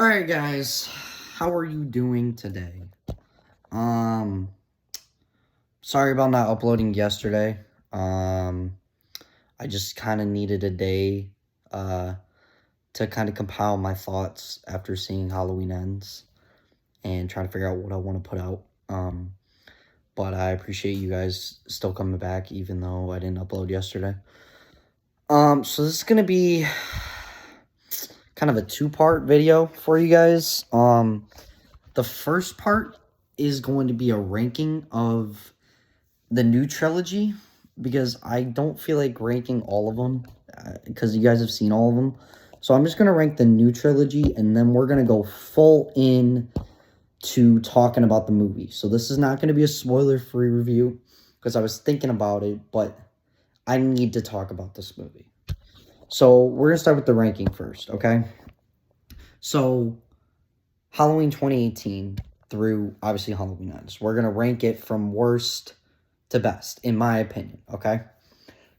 Alright guys, how are you doing today? Um, Sorry about not uploading yesterday. I just kind of needed a day, uh, to kind of compile my thoughts after seeing Halloween Ends and trying to figure out what I want to put out. But I appreciate you guys still coming back even though I didn't upload yesterday. So this is gonna be kind of a two-part video for you guys. The first part is going to be a ranking of the new trilogy because I don't feel like ranking all of them because you guys have seen all of them. So I'm just going to rank the new trilogy and then we're going to go full in to talking about the movie. So this is not going to be a spoiler-free review because I was thinking about it, but I need to talk about this movie. So we're going to start with the ranking first, okay? So Halloween 2018 through, obviously, Halloween Ends. We're going to rank it from worst to best, in my opinion, okay?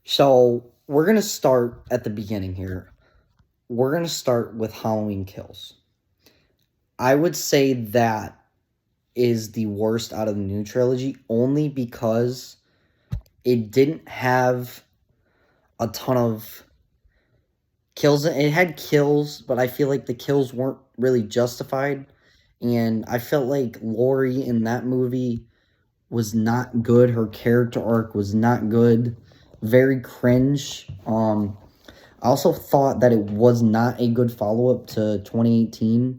So, we're going to start at the beginning here. We're going to start with Halloween Kills. I would say that is the worst out of the new trilogy, only because it didn't have a ton of kills. It had kills, but I feel like the kills weren't really justified. And I felt like Laurie in that movie was not good. Her character arc was not good. Very cringe. I also thought that it was not a good follow-up to 2018.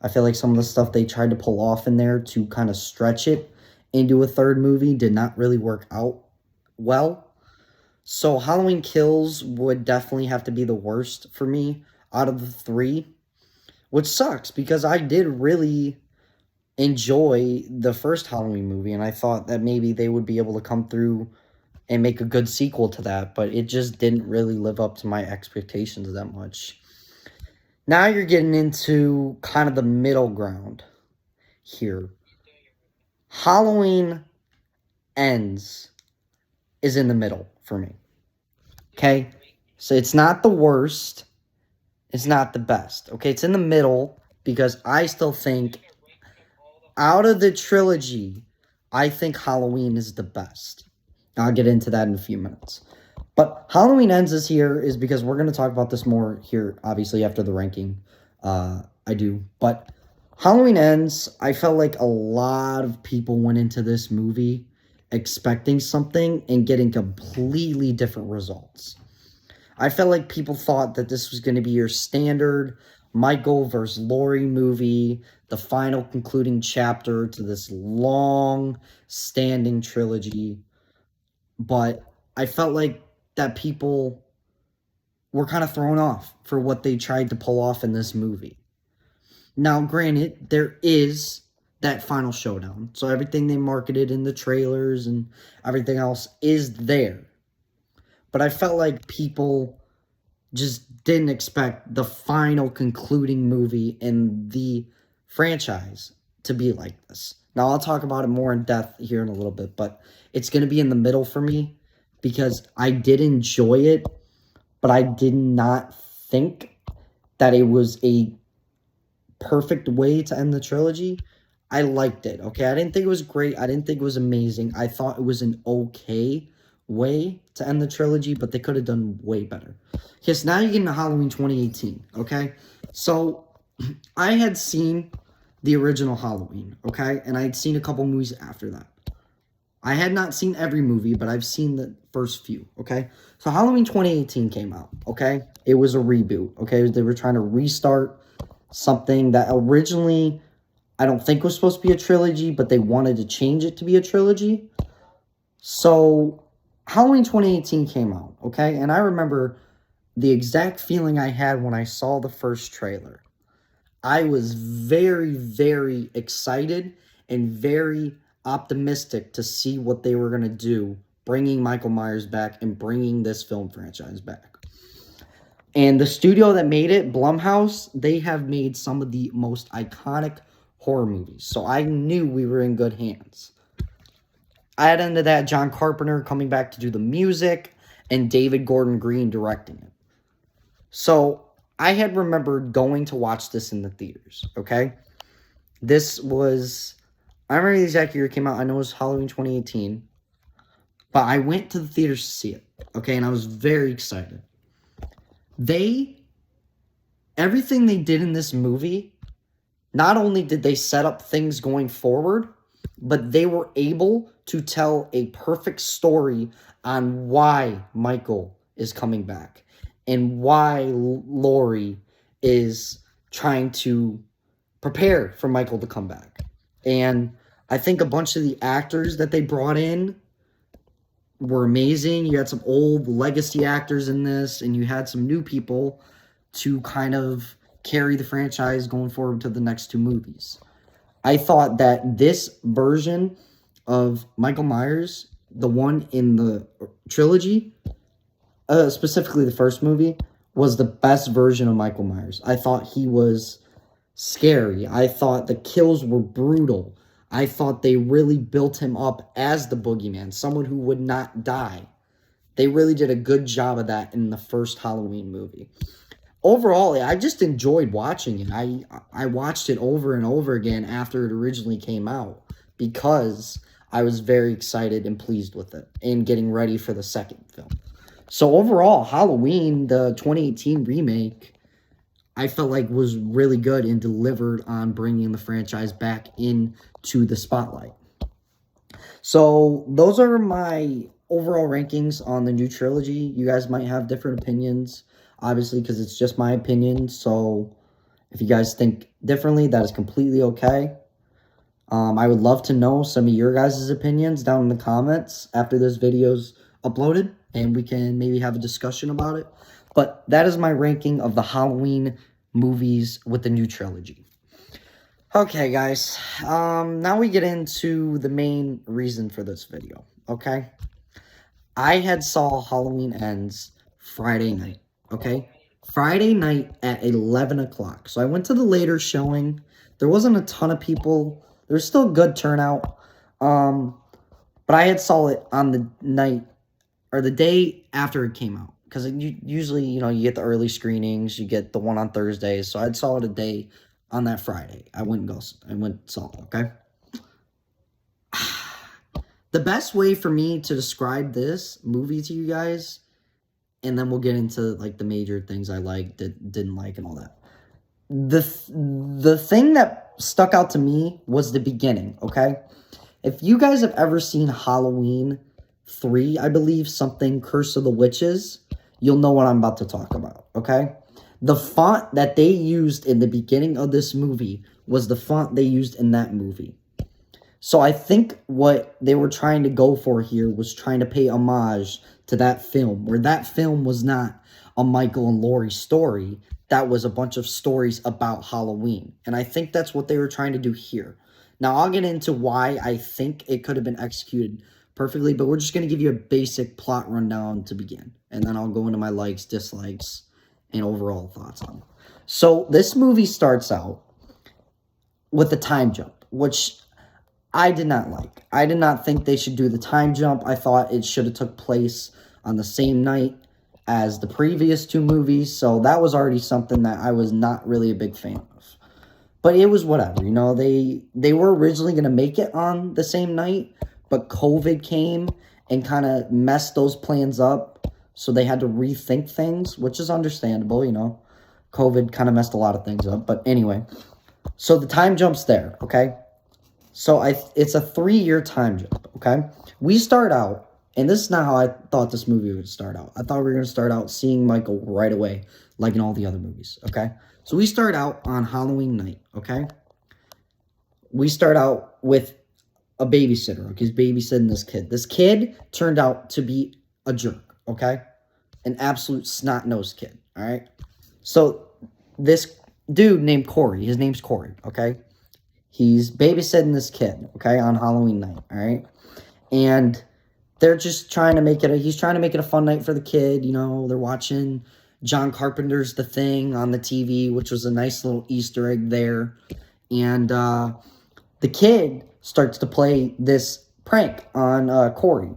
I feel like some of the stuff they tried to pull off in there to kind of stretch it into a third movie did not really work out well. So Halloween Kills would definitely have to be the worst for me out of the three, which sucks because I did really enjoy the first Halloween movie, and I thought that maybe they would be able to come through and make a good sequel to that, but it just didn't really live up to my expectations that much. Now you're getting into kind of the middle ground here. Halloween Ends is in the middle for me. Okay? So it's not the worst. It's not the best. Okay? It's in the middle because I still think out of the trilogy, I think Halloween is the best. I'll get into that in a few minutes. But Halloween Ends is here is because we're going to talk about this more here, obviously, after the ranking. I do. But Halloween Ends, I felt like a lot of people went into this movie expecting something and getting completely different results. I felt like people thought that this was going to be your standard Michael versus Laurie movie, the final concluding chapter to this long-standing trilogy. But I felt like that people were kind of thrown off for what they tried to pull off in this movie. Now, granted, there is that final showdown. So everything they marketed in the trailers and everything else is there. But I felt like people just didn't expect the final concluding movie in the franchise to be like this. Now, I'll talk about it more in depth here in a little bit, but it's going to be in the middle for me because I did enjoy it, but I did not think that it was a perfect way to end the trilogy. I liked it, okay? I didn't think it was great. I didn't think it was amazing. I thought it was an okay way to end the trilogy, but they could have done way better. Okay, so now you get into Halloween 2018, okay? So, I had seen the original Halloween, okay? And I had seen a couple movies after that. I had not seen every movie, but I've seen the first few, okay? So, Halloween 2018 came out, okay? It was a reboot, okay? They were trying to restart something that originally I don't think was supposed to be a trilogy, but they wanted to change it to be a trilogy. So, Halloween 2018 came out, okay? And I remember the exact feeling I had when I saw the first trailer. I was very, very excited and very optimistic to see what they were going to do, bringing Michael Myers back and bringing this film franchise back. And the studio that made it, Blumhouse, they have made some of the most iconic horror movies. So I knew we were in good hands. Add into that John Carpenter coming back to do the music and David Gordon Green directing it. So I had remembered going to watch this in the theaters, okay? This was, I remember the exact year it came out. I know it was Halloween 2018, but I went to the theaters to see it, okay? And I was very excited. Everything they did in this movie, not only did they set up things going forward, but they were able to tell a perfect story on why Michael is coming back and why Laurie is trying to prepare for Michael to come back. And I think a bunch of the actors that they brought in were amazing. You had some old legacy actors in this, and you had some new people to kind of carry the franchise going forward to the next two movies. I thought that this version of Michael Myers, the one in the trilogy, specifically the first movie, was the best version of Michael Myers. I thought he was scary. I thought the kills were brutal. I thought they really built him up as the boogeyman, someone who would not die. They really did a good job of that in the first Halloween movie. Overall, I just enjoyed watching it. I watched it over and over again after it originally came out because I was very excited and pleased with it and getting ready for the second film. So overall, Halloween, the 2018 remake, I felt like was really good and delivered on bringing the franchise back into the spotlight. So those are my overall rankings on the new trilogy. You guys might have different opinions, obviously, because it's just my opinion. So if you guys think differently, that is completely okay. I would love to know some of your guys' opinions down in the comments after this video's uploaded, and we can maybe have a discussion about it. But that is my ranking of the Halloween movies with the new trilogy. Okay, guys. Now we get into the main reason for this video, okay? I had saw Halloween Ends Friday night, okay? Friday night at 11 o'clock. So I went to the later showing. There wasn't a ton of people. There was still a good turnout. But I had saw it on the night or the day after it came out. Because usually, you get the early screenings. You get the one on Thursdays. So I saw it a day on that Friday. I went and saw it, okay? The best way for me to describe this movie to you guys, and then we'll get into, like, the major things I liked, didn't like, and all that. The thing that stuck out to me was the beginning, okay? If you guys have ever seen Halloween 3, I believe, something Curse of the Witches, you'll know what I'm about to talk about, okay? The font that they used in the beginning of this movie was the font they used in that movie. So I think what they were trying to go for here was trying to pay homage to that film, where that film was not a Michael and Laurie story. That was a bunch of stories about Halloween. And I think that's what they were trying to do here. Now, I'll get into why I think it could have been executed perfectly, but we're just going to give you a basic plot rundown to begin. And then I'll go into my likes, dislikes, and overall thoughts on it. So this movie starts out with a time jump, which I did not like. I did not think they should do the time jump. I thought it should have took place on the same night as the previous two movies, so that was already something that I was not really a big fan of. But it was whatever, they were originally going to make it on the same night, but COVID came and kind of messed those plans up, so they had to rethink things, which is understandable, COVID kind of messed a lot of things up, but anyway. So the time jump's there, okay? So it's a 3-year time jump, okay? We start out, and this is not how I thought this movie would start out. I thought we were going to start out seeing Michael right away, like in all the other movies, okay? So we start out on Halloween night, okay? We start out with a babysitter, okay? He's babysitting this kid. This kid turned out to be a jerk, okay? An absolute snot-nosed kid, all right? So this dude named Corey, his name's Corey, okay? He's babysitting this kid, okay, on Halloween night, all right? And they're just trying to make it he's trying to make it a fun night for the kid, they're watching John Carpenter's The Thing on the TV, which was a nice little Easter egg there. And the kid starts to play this prank on Corey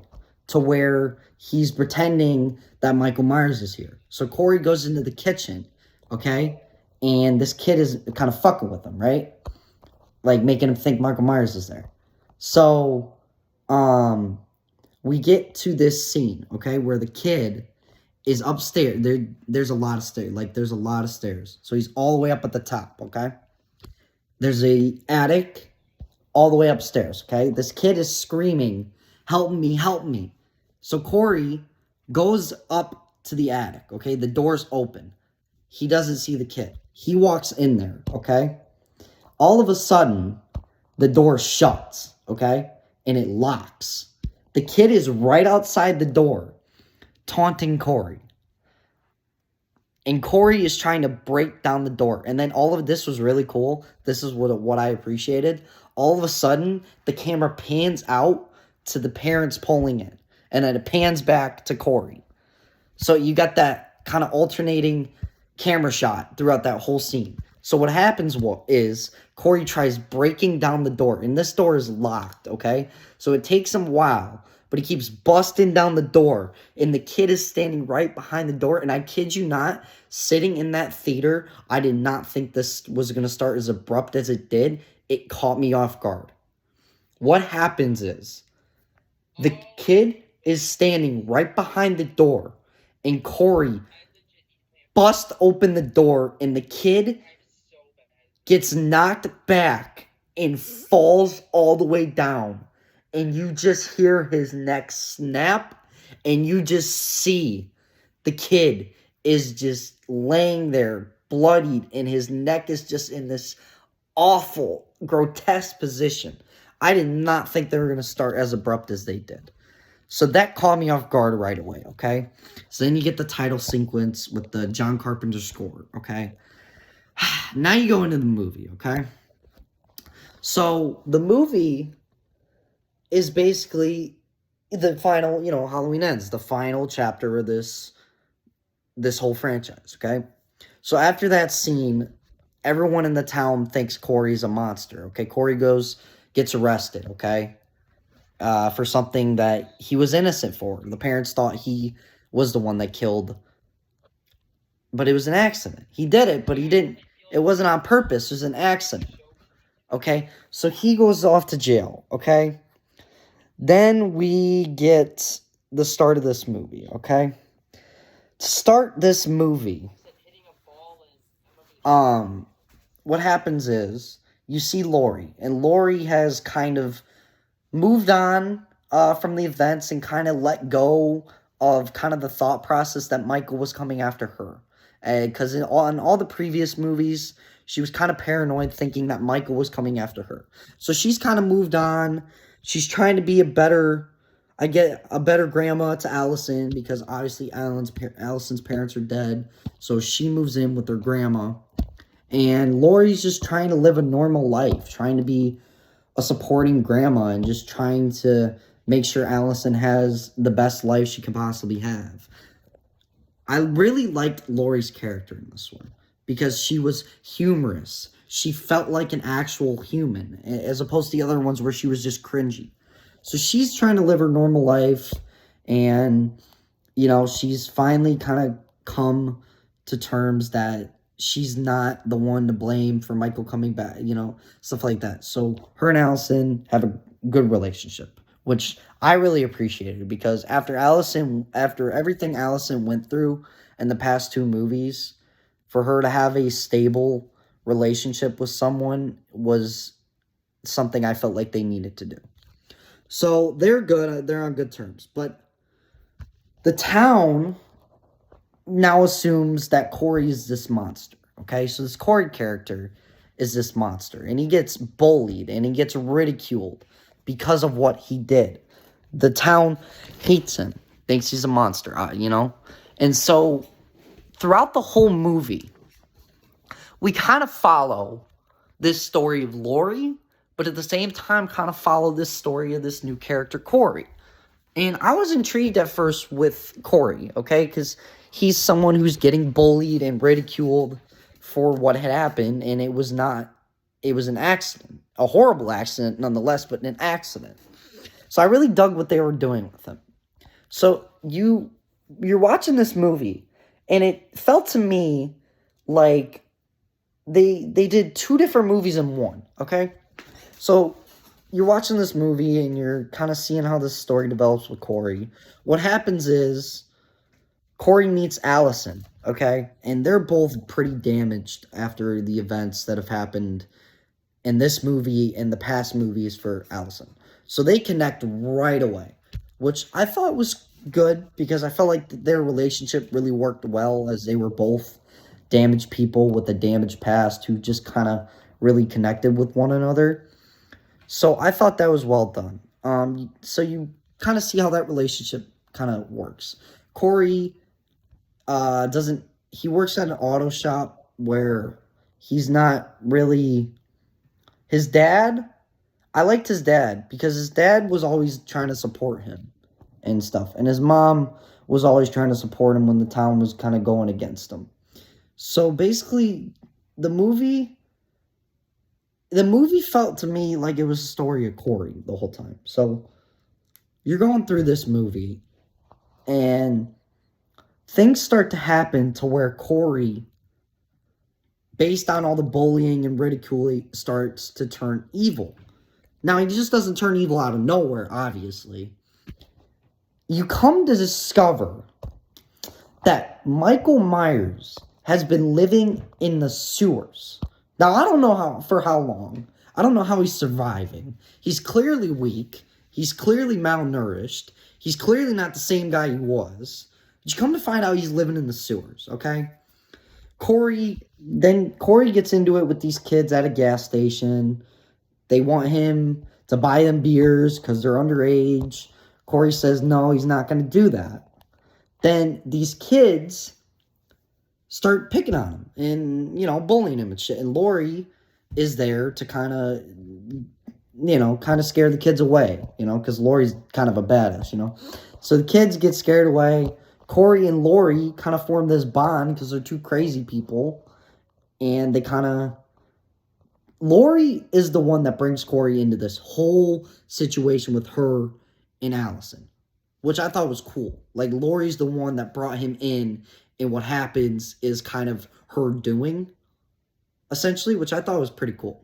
to where he's pretending that Michael Myers is here. So Corey goes into the kitchen okay? And this kid is kind of fucking with him, right? Like, making him think Michael Myers is there. So, we get to this scene, okay, where the kid is upstairs. There's a lot of stairs. Like, there's a lot of stairs. So he's all the way up at the top, okay? There's a attic all the way upstairs, okay? This kid is screaming, help me, help me. So Corey goes up to the attic, okay? The door's open. He doesn't see the kid. He walks in there, okay? All of a sudden, the door shuts, okay? And it locks. The kid is right outside the door, taunting Corey. And Corey is trying to break down the door. And then all of this was really cool. This is what I appreciated. All of a sudden, the camera pans out to the parents pulling in. And then it pans back to Corey. So you got that kind of alternating camera shot throughout that whole scene. So what happens is Corey tries breaking down the door. And this door is locked, okay? So it takes him a while. But he keeps busting down the door. And the kid is standing right behind the door. And I kid you not, sitting in that theater, I did not think this was going to start as abrupt as it did. It caught me off guard. What happens is the kid is standing right behind the door. And Corey busts open the door. And the kid gets knocked back and falls all the way down. And you just hear his neck snap, and you just see the kid is just laying there bloodied, and his neck is just in this awful, grotesque position. I did not think they were going to start as abrupt as they did. So that caught me off guard right away, okay? So then you get the title sequence with the John Carpenter score, okay? Now you go into the movie, okay? So the movie is basically the final, Halloween Ends, the final chapter of this whole franchise, okay? So after that scene, everyone in the town thinks Corey's a monster, okay? Corey gets arrested, okay? For something that he was innocent for. The parents thought he was the one that killed, but it was an accident. He did it, but he didn't. It wasn't on purpose. It was an accident, okay? So he goes off to jail, okay? Then we get the start of this movie, okay? To start this movie, what happens is you see Laurie, and Laurie has kind of moved on from the events and kind of let go of kind of the thought process that Michael was coming after her. Because in all the previous movies, she was kind of paranoid, thinking that Michael was coming after her. So she's kind of moved on. She's trying to be a better grandma to Allison, because obviously Allison's parents are dead. So she moves in with her grandma. And Laurie's just trying to live a normal life, trying to be a supporting grandma, and just trying to make sure Allison has the best life she can possibly have. I really liked Laurie's character in this one because she was humorous. She felt like an actual human, as opposed to the other ones where she was just cringy. So she's trying to live her normal life, and, she's finally kind of come to terms that she's not the one to blame for Michael coming back, stuff like that. So her and Allison have a good relationship, which I really appreciated, because after everything Allison went through in the past two movies, for her to have a stable relationship with someone was something I felt like they needed to do. So they're good. They're on good terms. But the town now assumes that Corey is this monster. Okay, so this Corey character is this monster. And he gets bullied and he gets ridiculed because of what he did. The town hates him. Thinks he's a monster, And so throughout the whole movie, we kind of follow this story of Laurie, but at the same time kind of follow this story of this new character, Corey. And I was intrigued at first with Corey, okay? Because he's someone who's getting bullied and ridiculed for what had happened, and it was an accident. A horrible accident nonetheless, but an accident. So I really dug what they were doing with him. So you're watching this movie, and it felt to me like they did two different movies in one, okay? So you're watching this movie and you're kind of seeing how this story develops with Corey. What happens is Corey meets Allison, okay? And they're both pretty damaged after the events that have happened in this movie and the past movies for Allison. So they connect right away, which I thought was good because I felt like their relationship really worked well as they were both damaged people with a damaged past who just kind of really connected with one another. So I thought that was well done. So you kind of see how that relationship kind of works. Corey doesn't he works at an auto shop where he's not really his dad. I liked his dad because his dad was always trying to support him and stuff, and his mom was always trying to support him when the town was kind of going against him. So basically, the movie the movie felt to me like it was a story of Corey the whole time. So you're going through this movie, and things start to happen to where Corey, based on all the bullying and ridicule, starts to turn evil. Now, he just doesn't turn evil out of nowhere, obviously. You come to discover that Michael Myers has been living in the sewers. Now, I don't know for how long. I don't know how he's surviving. He's clearly weak. He's clearly malnourished. He's clearly not the same guy he was. But you come to find out he's living in the sewers, okay? Corey gets into it with these kids at a gas station. They want him to buy them beers because they're underage. Corey says no, he's not going to do that. Then these kids start picking on him and, bullying him and shit. And Lori is there to kind of scare the kids away, because Lori's kind of a badass, So the kids get scared away. Corey and Lori kind of form this bond because they're two crazy people. And they kind of... Lori is the one that brings Corey into this whole situation with her and Allison, which I thought was cool. Like, Lori's the one that brought him in, and what happens is kind of her doing, essentially, which I thought was pretty cool.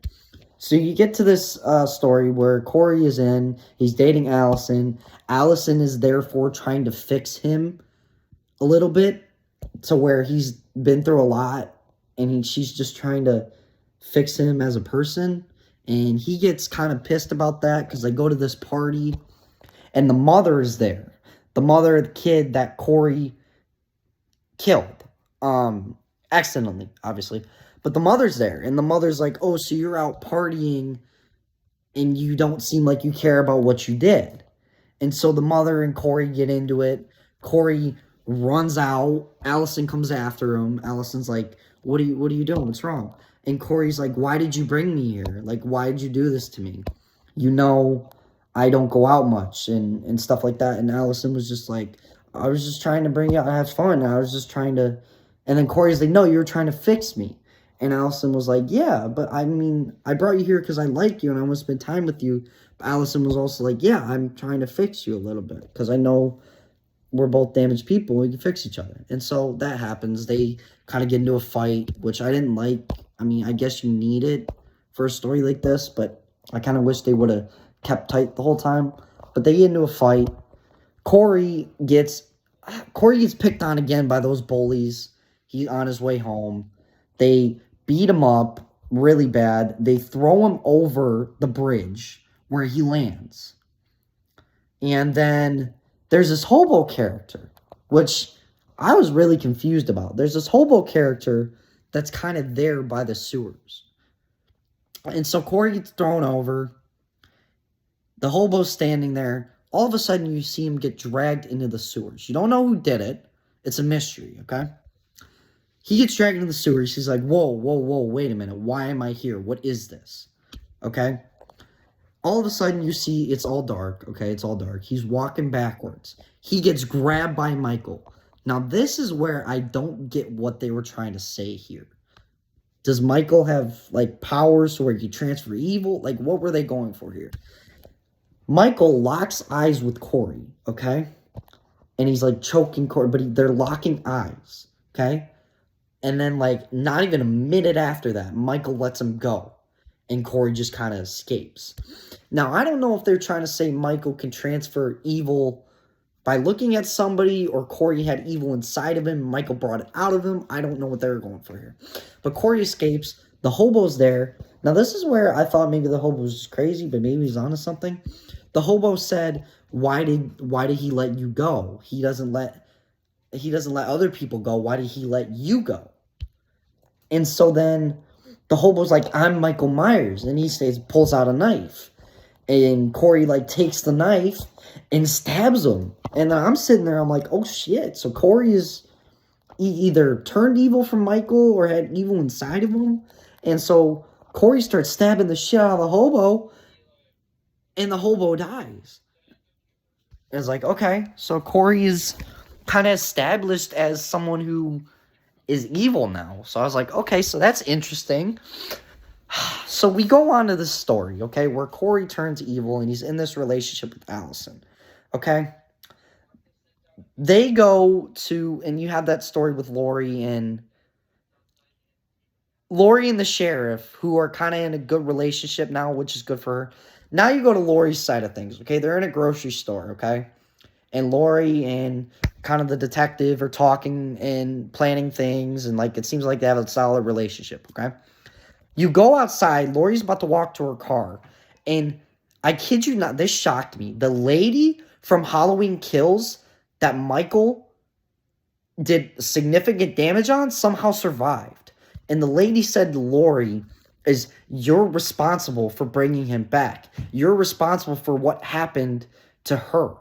So you get to this story where Corey is he's dating Allison. Allison is therefore trying to fix him a little bit to where he's been through a lot, and she's just trying to fix him as a person. And he gets kind of pissed about that because they go to this party, and the mother is there. The mother of the kid that Corey killed. Accidentally, obviously. But the mother's there, and the mother's like, oh, so you're out partying, and you don't seem like you care about what you did. And so the mother and Corey get into it. Corey runs out. Allison comes after him. Allison's like, what are you doing? What's wrong? And Corey's like, why did you bring me here? Like, why did you do this to me? I don't go out much and stuff like that. And Allison was just like, I was just trying to bring you out and have fun. I was just trying to... And then Corey's like, no, you were trying to fix me. And Allison was like, yeah, but I mean, I brought you here because I like you and I want to spend time with you. But Allison was also like, yeah, I'm trying to fix you a little bit because I know we're both damaged people. We can fix each other. And so that happens. They kind of get into a fight, which I didn't like. I mean, I guess you need it for a story like this, but I kind of wish they would have kept tight the whole time. But they get into a fight. Corey gets picked on again by those bullies. He's on his way home. They beat him up really bad. They throw him over the bridge where he lands. And then there's this hobo character, which I was really confused about. There's this hobo character that's kind of there by the sewers. And so Corey gets thrown over. The hobo's standing there. All of a sudden, you see him get dragged into the sewers. You don't know who did it. It's a mystery, okay? He gets dragged into the sewers. He's like, whoa, wait a minute. Why am I here? What is this? Okay? All of a sudden, you see it's all dark, okay? It's all dark. He's walking backwards. He gets grabbed by Michael. Now, this is where I don't get what they were trying to say here. Does Michael have, like, powers where he can transfer evil? Like, what were they going for here? Michael locks eyes with Corey, okay? And he's, like, choking Corey, but they're locking eyes, okay? And then, like, not even a minute after that, Michael lets him go. And Corey just kind of escapes. Now, I don't know if they're trying to say Michael can transfer evil by looking at somebody, or Corey had evil inside of him. Michael brought it out of him. I don't know what they're going for here. But Corey escapes. The hobo's there. Now, this is where I thought maybe the hobo was just crazy, but maybe he's onto something. The hobo said, why did he let you go? He doesn't let other people go. Why did he let you go? And so then the hobo's like, I'm Michael Myers. And he pulls out a knife. And Corey, like, takes the knife and stabs him. And I'm sitting there, I'm like, oh, shit. So Corey is either turned evil from Michael or had evil inside of him. And so Corey starts stabbing the shit out of the hobo. And the hobo dies. And it's like, okay. So Corey is kind of established as someone who is evil now. So I was like, okay, so that's interesting. So we go on to this story, okay, where Corey turns evil and he's in this relationship with Allison, okay? They go to, and you have that story with Lori and the sheriff, who are kind of in a good relationship now, which is good for her. Now you go to Lori's side of things, okay? They're in a grocery store, okay? And Lori and kind of the detective are talking and planning things, and, like, it seems like they have a solid relationship, okay? You go outside, Lori's about to walk to her car, and I kid you not, this shocked me. The lady from Halloween Kills that Michael did significant damage on somehow survived. And the lady said to Lori, you're responsible for bringing him back. You're responsible for what happened to her.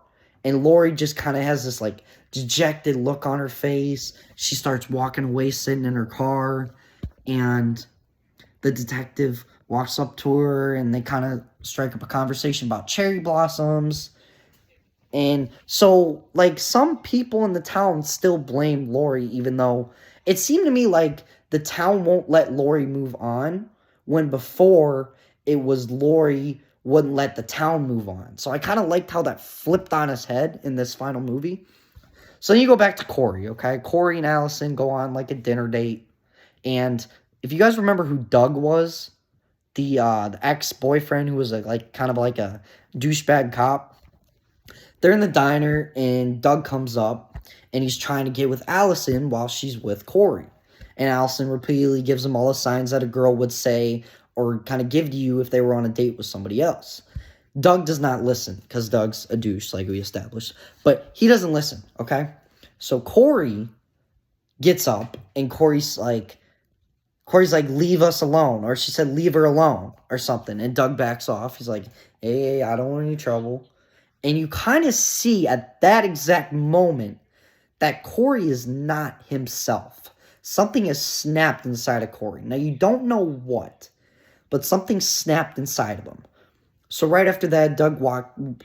And Lori just kind of has this, like, dejected look on her face. She starts walking away, sitting in her car, and the detective walks up to her, and they kind of strike up a conversation about cherry blossoms. And so, like, some people in the town still blame Lori, even though it seemed to me like the town won't let Lori move on, when before it was Lori wouldn't let the town move on. So I kind of liked how that flipped on his head in this final movie. So then you go back to Corey, okay? Corey and Allison go on, like, a dinner date. And if you guys remember who Doug was, the ex-boyfriend who was kind of like a douchebag cop, they're in the diner, and Doug comes up, and he's trying to get with Allison while she's with Corey. And Allison repeatedly gives him all the signs that a girl would say or kind of give to you if they were on a date with somebody else. Doug does not listen, because Doug's a douche, like we established. But he doesn't listen, okay? So Corey gets up, and Corey's like, leave us alone. Or she said, leave her alone, or something. And Doug backs off. He's like, hey, I don't want any trouble. And you kind of see at that exact moment that Corey is not himself. Something has snapped inside of Corey. Now, you don't know what, but something snapped inside of him. So right after that, Doug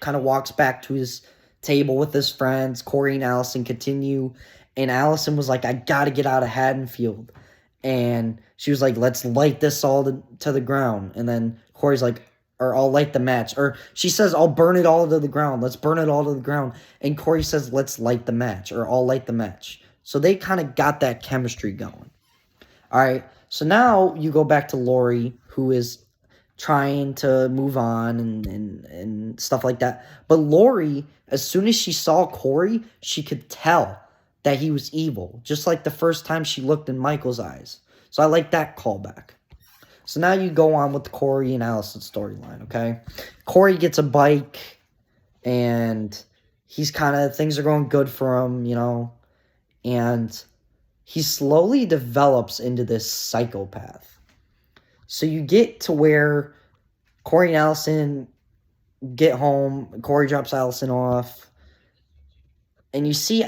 kind of walks back to his table with his friends. Corey and Allison continue. And Allison was like, I got to get out of Haddonfield. And she was like, let's light this all to the ground. And then Corey's like, or I'll light the match. Or she says, I'll burn it all to the ground. Let's burn it all to the ground. And Corey says, let's light the match. Or I'll light the match. So they kind of got that chemistry going. All right. So now you go back to Lori, who is trying to move on and stuff like that. But Lori, as soon as she saw Corey, she could tell that he was evil, just like the first time she looked in Michael's eyes. So I like that callback. So now you go on with the Corey and Allison storyline, okay? Corey gets a bike, and he's things are going good for him, you know, and he slowly develops into this psychopath. So you get to where Corey and Allison get home, Corey drops Allison off, and you see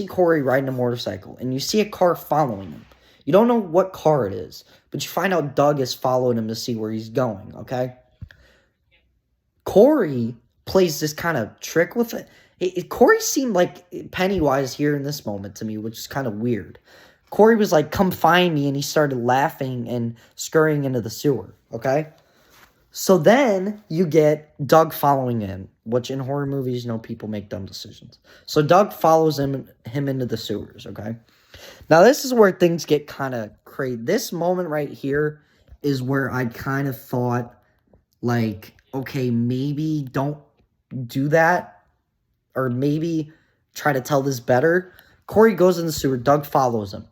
Corey riding a motorcycle, and you see a car following him. You don't know what car it is, but you find out Doug is following him to see where he's going, okay? Corey plays this kind of trick with it. Corey seemed like Pennywise here in this moment to me, which is kind of weird. Corey was like, come find me, and he started laughing and scurrying into the sewer, okay? So then you get Doug following him, which in horror movies, you know, people make dumb decisions. So Doug follows him into the sewers, okay? Now, this is where things get kind of crazy. This moment right here is where I kind of thought, like, okay, maybe don't do that, or maybe try to tell this better. Corey goes in the sewer, Doug follows him.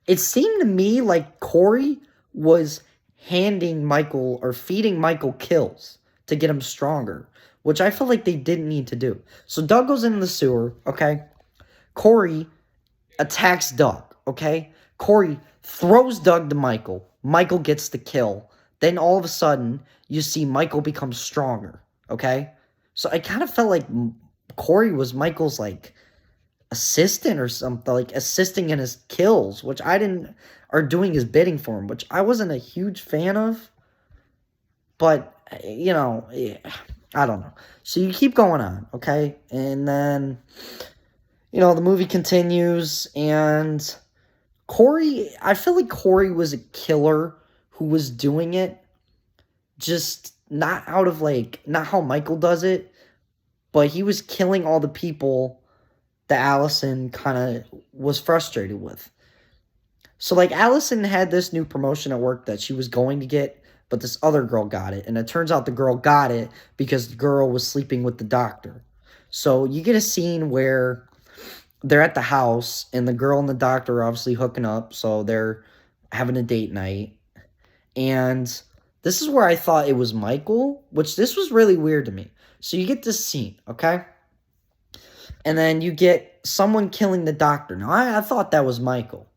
It seemed to me like Corey was handing Michael or feeding Michael kills to get him stronger, which I feel like they didn't need to do. So Doug goes in the sewer, okay? Corey attacks Doug, okay? Corey throws Doug to Michael. Michael gets the kill. Then all of a sudden, you see Michael become stronger, okay? So I kind of felt like Corey was Michael's, like, assistant or something, like, assisting in his kills, which I didn't, or doing his bidding for him, which I wasn't a huge fan of. But, you know, I don't know. So you keep going on, okay? And then, you know, the movie continues, and Corey, I feel like Corey was a killer who was doing it, just not out of, like, not how Michael does it, but he was killing all the people that Allison kind of was frustrated with. So, like, Allison had this new promotion at work that she was going to get, but this other girl got it. And it turns out the girl got it because the girl was sleeping with the doctor. So you get a scene where they're at the house, and the girl and the doctor are obviously hooking up, so they're having a date night. And this is where I thought it was Michael, which this was really weird to me. So you get this scene, okay? And then you get someone killing the doctor. Now, I thought that was Michael.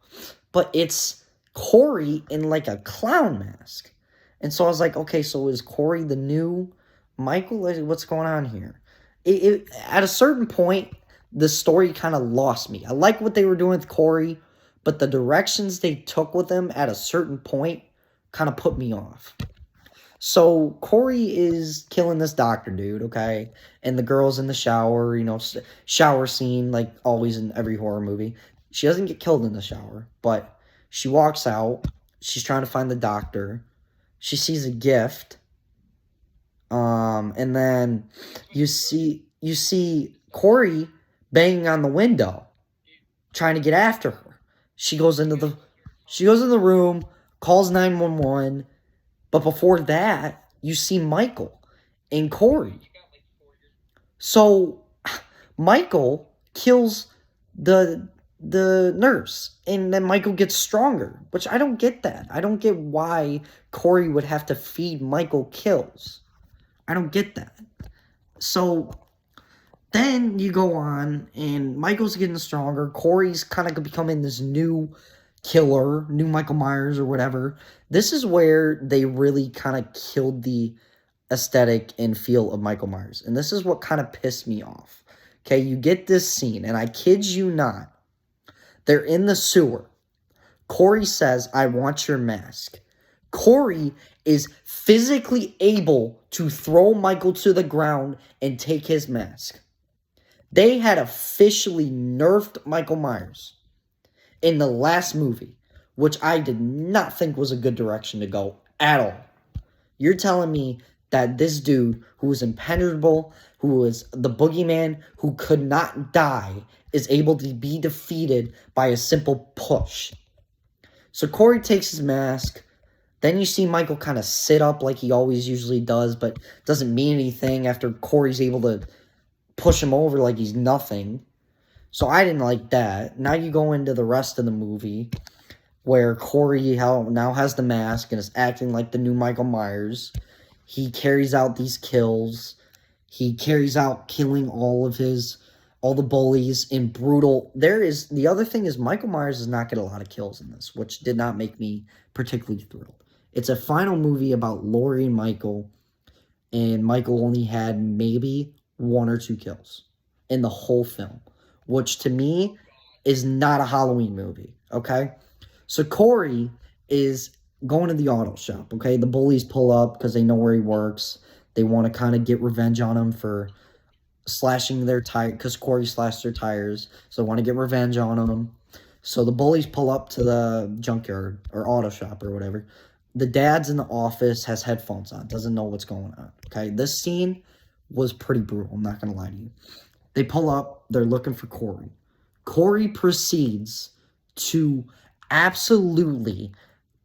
But it's Corey in, like, a clown mask. And so I was like, okay, so is Corey the new Michael? What's going on here? At a certain point, the story kind of lost me. I like what they were doing with Corey, but the directions they took with him at a certain point kind of put me off. So Corey is killing this doctor dude, okay? And the girl's in the shower, you know, shower scene, like always in every horror movie. She doesn't get killed in the shower, but she walks out. She's trying to find the doctor. She sees a gift. And then you see Corey banging on the window, trying to get after her. She goes into the room, calls 911. But before that, you see Michael and Corey. So Michael kills the nurse, and then Michael gets stronger, which I don't get that. I don't get why Corey would have to feed Michael kills. I don't get that. So then you go on, and Michael's getting stronger. Corey's kind of becoming this new killer, new Michael Myers or whatever. This is where they really kind of killed the aesthetic and feel of Michael Myers. And this is what kind of pissed me off. Okay, you get this scene, and I kid you not, they're in the sewer. Corey says, "I want your mask." Corey is physically able to throw Michael to the ground and take his mask. They had officially nerfed Michael Myers in the last movie, which I did not think was a good direction to go at all. You're telling me that this dude, who was impenetrable, who was the boogeyman, who could not die, is able to be defeated by a simple push. So Corey takes his mask. Then you see Michael kind of sit up like he always usually does, but doesn't mean anything after Corey's able to push him over like he's nothing. So I didn't like that. Now you go into the rest of the movie where Corey now has the mask and is acting like the new Michael Myers. He carries out these kills. He carries out killing all the bullies in brutal. The other thing is Michael Myers does not get a lot of kills in this, which did not make me particularly thrilled. It's a final movie about Laurie and Michael, and Michael only had maybe 1 or 2 kills in the whole film, which to me is not a Halloween movie, okay? So Corey is going to the auto shop, okay? The bullies pull up because they know where he works. They want to kind of get revenge on him for slashing their tire, because Corey slashed their tires, so they want to get revenge on him. So the bullies pull up to the junkyard or auto shop or whatever. The dad's in the office, has headphones on, doesn't know what's going on, okay? This scene was pretty brutal, I'm not going to lie to you. They pull up, they're looking for Corey. Corey proceeds to absolutely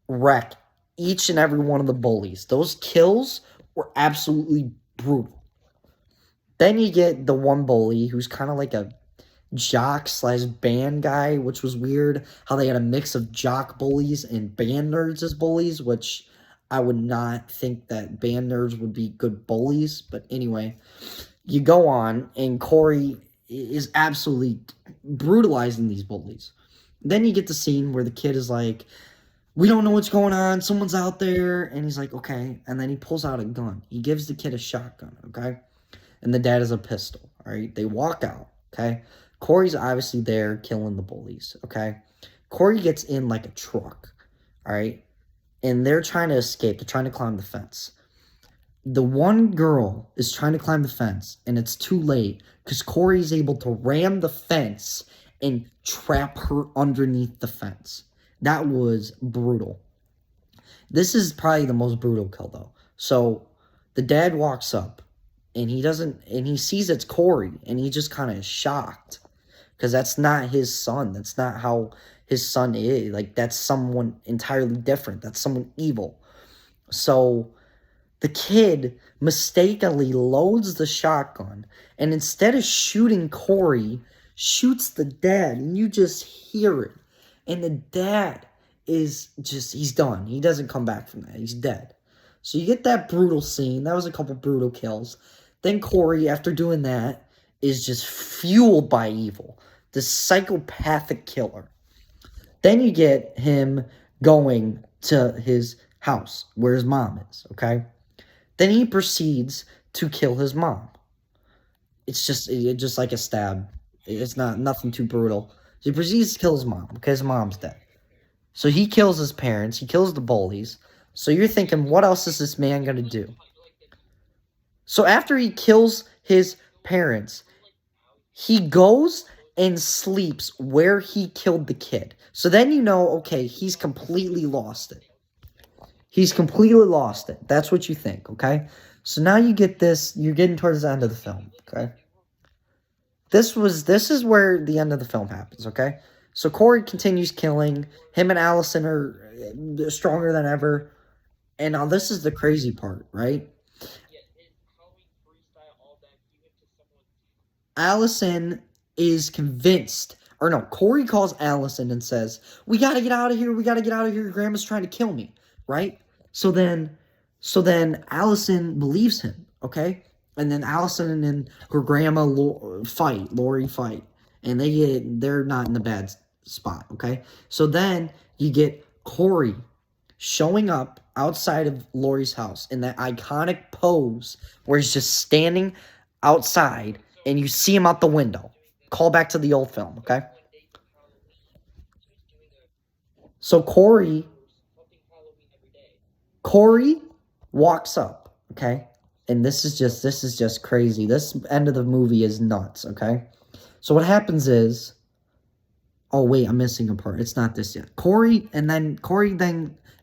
wreck each and every one of the bullies. Those kills were absolutely brutal. Then you get the one bully who's kind of like a jock slash band guy, which was weird. How they had a mix of jock bullies and band nerds as bullies, which I would not think that band nerds would be good bullies. But anyway, you go on, and Corey is absolutely brutalizing these bullies. Then you get the scene where the kid is like, we don't know what's going on. Someone's out there. And he's like, okay. And then he pulls out a gun. He gives the kid a shotgun, okay? And the dad has a pistol, all right? They walk out, okay? Corey's obviously there killing the bullies, okay? Corey gets in like a truck, all right? And they're trying to escape. They're trying to climb the fence. The one girl is trying to climb the fence, and it's too late because Corey's able to ram the fence and trap her underneath the fence. That was brutal. This is probably the most brutal kill, though. So the dad walks up, and he sees it's Corey, and he just kind of is shocked because that's not his son. That's not how his son is. Like, that's someone entirely different. That's someone evil. So the kid mistakenly loads the shotgun, and instead of shooting Corey, shoots the dad, and you just hear it. And the dad is just, he's done. He doesn't come back from that. He's dead. So you get that brutal scene. That was a couple brutal kills. Then Corey, after doing that, is just fueled by evil. This psychopathic killer. Then you get him going to his house where his mom is, okay? Then he proceeds to kill his mom. It's just like a stab. It's nothing too brutal. So he proceeds to kill his mom because his mom's dead. So he kills his parents. He kills the bullies. So you're thinking, what else is this man going to do? So after he kills his parents, he goes and sleeps where he killed the kid. So then you know, okay, he's completely lost it. He's completely lost it. That's what you think, okay? So now you get this, you're getting towards the end of the film, okay? This is where the end of the film happens, okay? So Corey continues killing. Him and Allison are stronger than ever. And now this is the crazy part, right? Allison is convinced, or no, Corey calls Allison and says, we gotta get out of here, your grandma's trying to kill me, right? So then Allison believes him, okay? And then Allison and her grandma Lori fight, and they're not in the bad spot, okay? So then you get Corey showing up outside of Lori's house in that iconic pose where he's just standing outside, and you see him out the window. Call back to the old film, okay? So Corey walks up, okay? And this is just crazy. This end of the movie is nuts, okay? So what happens is, oh wait, I'm missing a part. It's not this yet. Corey then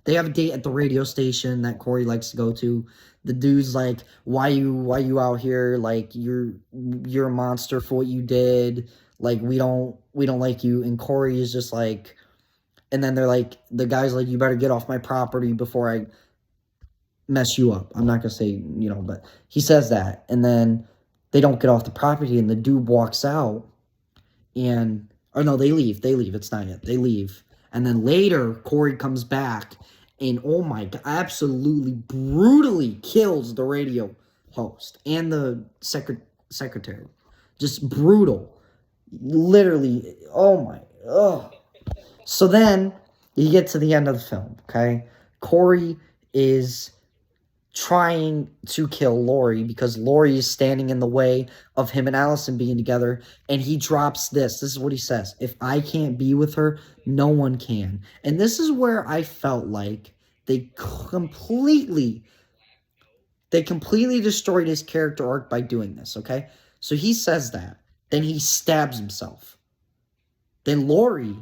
they have a date at the radio station that Corey likes to go to. The dude's like, why you out here? Like, you're a monster for what you did. Like, we don't like you. And Corey is just like, and then they're like, the guy's like, you better get off my property before I mess you up. I'm not gonna say, but he says that. And then they don't get off the property, and the dude walks out, and, or no, they leave. It's not yet. They leave. And then later, Corey comes back, and oh my God, absolutely brutally kills the radio host and the secretary. Just brutal. Literally, oh my, ugh. So then, you get to the end of the film, okay? Corey is trying to kill Lori because Lori is standing in the way of him and Allison being together, and he drops this. This is what he says: if I can't be with her, no one can. And this is where I felt like they completely destroyed his character arc by doing this, okay? So he says that. Then he stabs himself. Then Lori,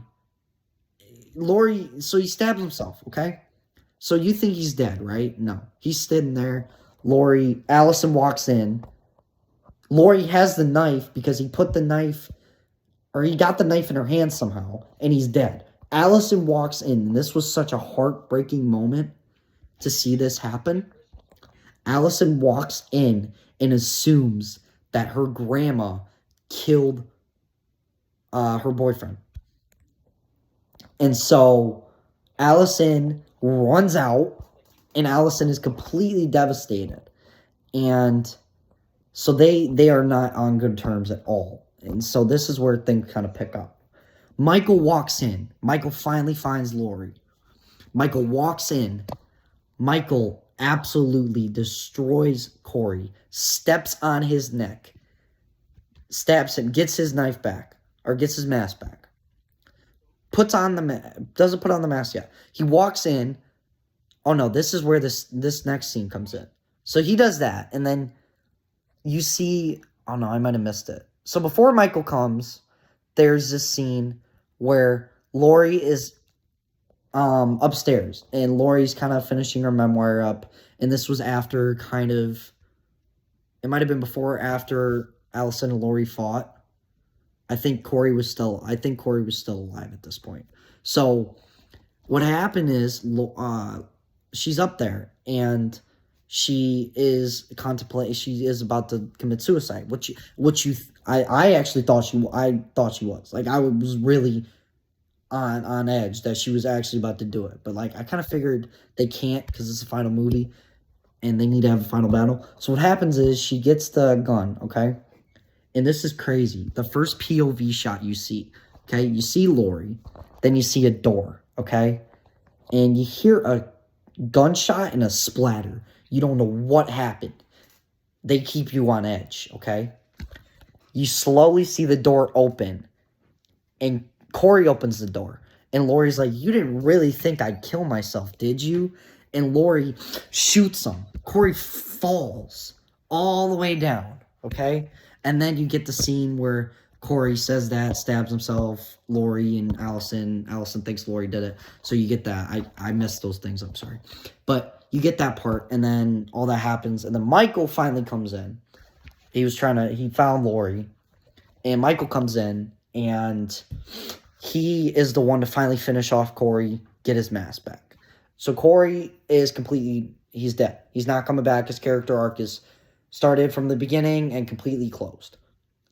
so he stabs himself, okay? So you think he's dead, right? No. He's sitting there. Allison walks in. Lori has the knife because he put the knife, or he got the knife in her hand somehow, and he's dead. Allison walks in, and this was such a heartbreaking moment to see this happen. Allison walks in and assumes that her grandma killed her boyfriend. And so Allison runs out, and Allison is completely devastated. And so they are not on good terms at all. And so this is where things kind of pick up. Michael walks in. Michael finally finds Lori. Michael walks in. Michael absolutely destroys Corey, steps on his neck, stabs him, gets his knife back, or gets his mask back. Doesn't put on the mask yet. He walks in. Oh no, this is where this next scene comes in. So he does that, and then you see, oh no, I might have missed it. So before Michael comes, there's this scene where Lori is upstairs, and Lori's kind of finishing her memoir up, and this was after it might have been before or after Allison and Lori fought. I think Corey was still alive at this point. So what happened is she's up there, and she is about to commit suicide. I actually thought she was. Like, I was really on edge that she was actually about to do it. But like, I kind of figured they can't, because it's a final movie and they need to have a final battle. So what happens is she gets the gun, okay? And this is crazy. The first POV shot you see, okay? You see Lori, then you see a door, okay? And you hear a gunshot and a splatter. You don't know what happened. They keep you on edge, okay? You slowly see the door open, and Corey opens the door. And Lori's like, you didn't really think I'd kill myself, did you? And Lori shoots him. Corey falls all the way down, okay? And then you get the scene where Corey says that, stabs himself, Lori and Allison. Allison thinks Lori did it. So you get that. I missed those things, I'm sorry. But you get that part, and then all that happens. And then Michael finally comes in. He found Lori. And Michael comes in, and he is the one to finally finish off Corey, get his mask back. So Corey is he's dead. He's not coming back. His character arc is started from the beginning and completely closed.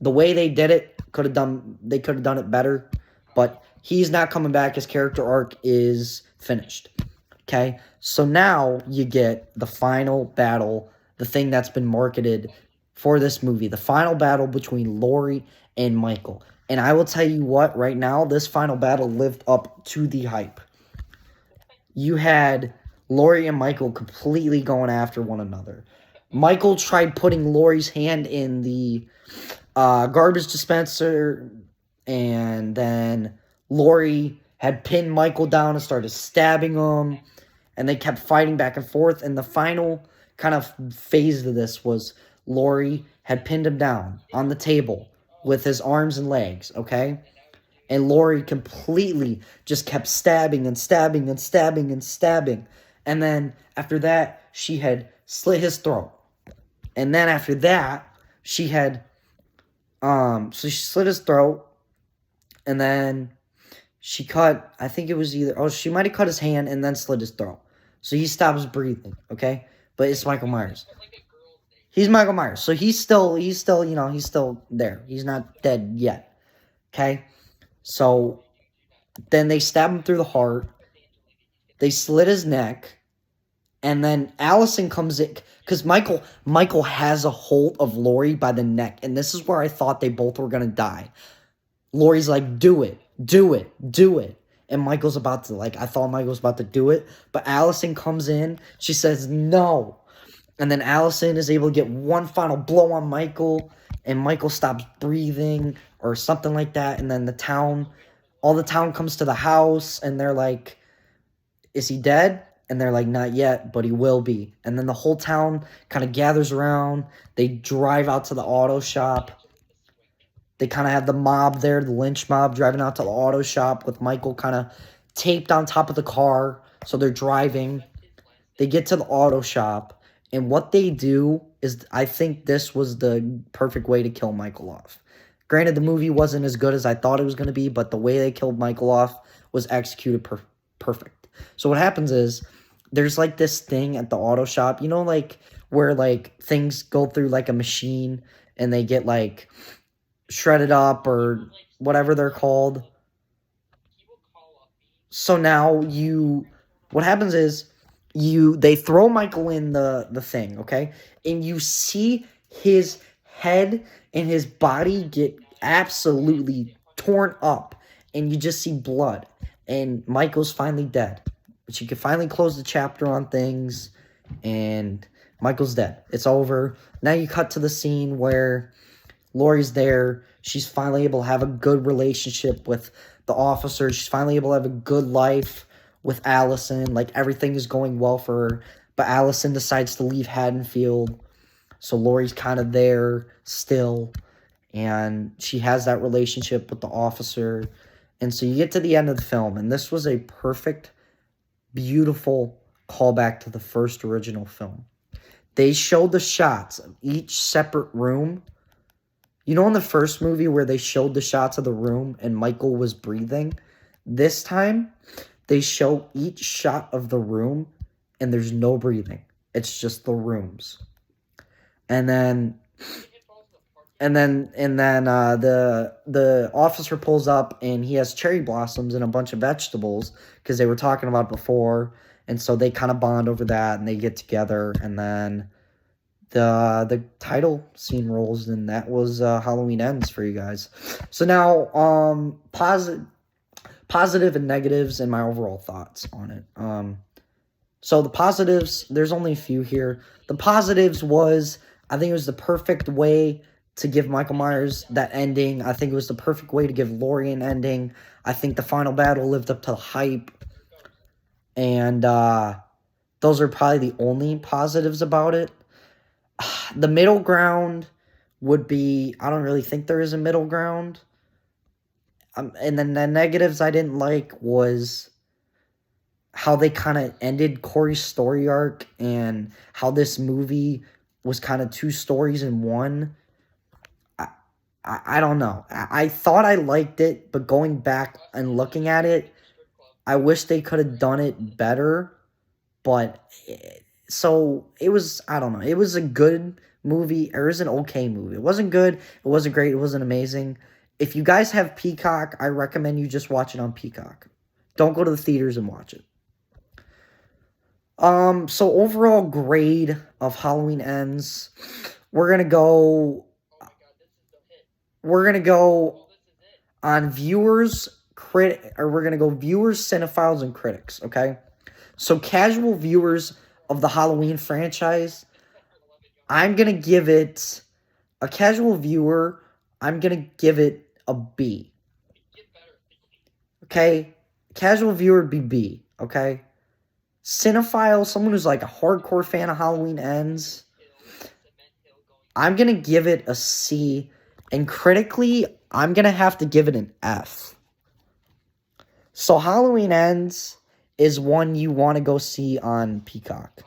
The way they did it, they could have done it better, but he's not coming back. His character arc is finished. Okay? So now you get the final battle, the thing that's been marketed for this movie, the final battle between Lori and Michael. And I will tell you what, right now, this final battle lived up to the hype. You had Lori and Michael completely going after one another. Michael tried putting Lori's hand in the garbage dispenser, and then Lori had pinned Michael down and started stabbing him, and they kept fighting back and forth. And the final kind of phase of this was Lori had pinned him down on the table with his arms and legs, okay? And Lori completely just kept stabbing and stabbing and stabbing and stabbing. And then after that, she had slit his throat. And then after that, she had, so she slit his throat. And then she cut, I think it was she might have cut his hand and then slit his throat. So he stops breathing, okay? But it's Michael Myers. He's Michael Myers. So he's still there. He's not dead yet, okay? So then they stab him through the heart. They slit his neck. And then Allison comes in, because Michael has a hold of Lori by the neck. And this is where I thought they both were going to die. Lori's like, do it, do it, do it. And Michael's about to, I thought Michael was about to do it. But Allison comes in. She says, no. And then Allison is able to get one final blow on Michael. And Michael stops breathing or something like that. And then all the town comes to the house. And they're like, is he dead? And they're like, not yet, but he will be. And then the whole town kind of gathers around. They drive out to the auto shop. They kind of have the mob there, the lynch mob, driving out to the auto shop with Michael kind of taped on top of the car. So they're driving. They get to the auto shop. And what they do is, I think this was the perfect way to kill Michael off. Granted, the movie wasn't as good as I thought it was going to be, but the way they killed Michael off was executed perfect. So what happens is, there's like this thing at the auto shop, you know, like where like things go through like a machine and they get like shredded up or whatever they're called. So now what happens is they throw Michael in the thing, okay? And you see his head and his body get absolutely torn up, and you just see blood. And Michael's finally dead. But you can finally close the chapter on things, and Michael's dead. It's over. Now you cut to the scene where Laurie's there. She's finally able to have a good relationship with the officer. She's finally able to have a good life with Allison. Like, everything is going well for her. But Allison decides to leave Haddonfield. So Laurie's kind of there still. And she has that relationship with the officer. And so you get to the end of the film. And this was a perfect, beautiful callback to the first original film. They showed the shots of each separate room. You know in the first movie where they showed the shots of the room and Michael was breathing? This time, they show each shot of the room and there's no breathing. It's just the rooms. And then the officer pulls up and he has cherry blossoms and a bunch of vegetables because they were talking about it before. And so they kind of bond over that and they get together, and then the title scene rolls, and that was Halloween Ends for you guys. So now positive and negatives and my overall thoughts on it. So the positives, there's only a few here. The positives was, I think it was the perfect way to give Michael Myers that ending. I think it was the perfect way to give Laurie an ending. I think the final battle lived up to the hype. And those are probably the only positives about it. The middle ground would be, I don't really think there is a middle ground. And then the negatives I didn't like was how they kind of ended Corey's story arc and how this movie was kind of two stories in one. I don't know. I thought I liked it, but going back and looking at it, I wish they could have done it better. But so it was, I don't know. It was a good movie, or it was an okay movie. It wasn't good. It wasn't great. It wasn't amazing. If you guys have Peacock, I recommend you just watch it on Peacock. Don't go to the theaters and watch it. So overall grade of Halloween Ends, we're gonna go on viewers, we're gonna go viewers, cinephiles, and critics, okay? So casual viewers of the Halloween franchise, I'm gonna give it a casual viewer, I'm gonna give it a B. Okay? Casual viewer would be B, okay? Cinephile, someone who's like a hardcore fan of Halloween Ends, I'm gonna give it a C. And critically, I'm gonna have to give it an F. So Halloween Ends is one you want to go see on Peacock.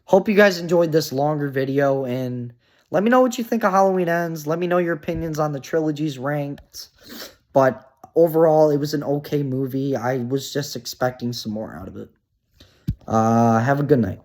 Hope you guys enjoyed this longer video, and let me know what you think of Halloween Ends. Let me know your opinions on the trilogy's ranked. But overall, it was an okay movie. I was just expecting some more out of it. Have a good night.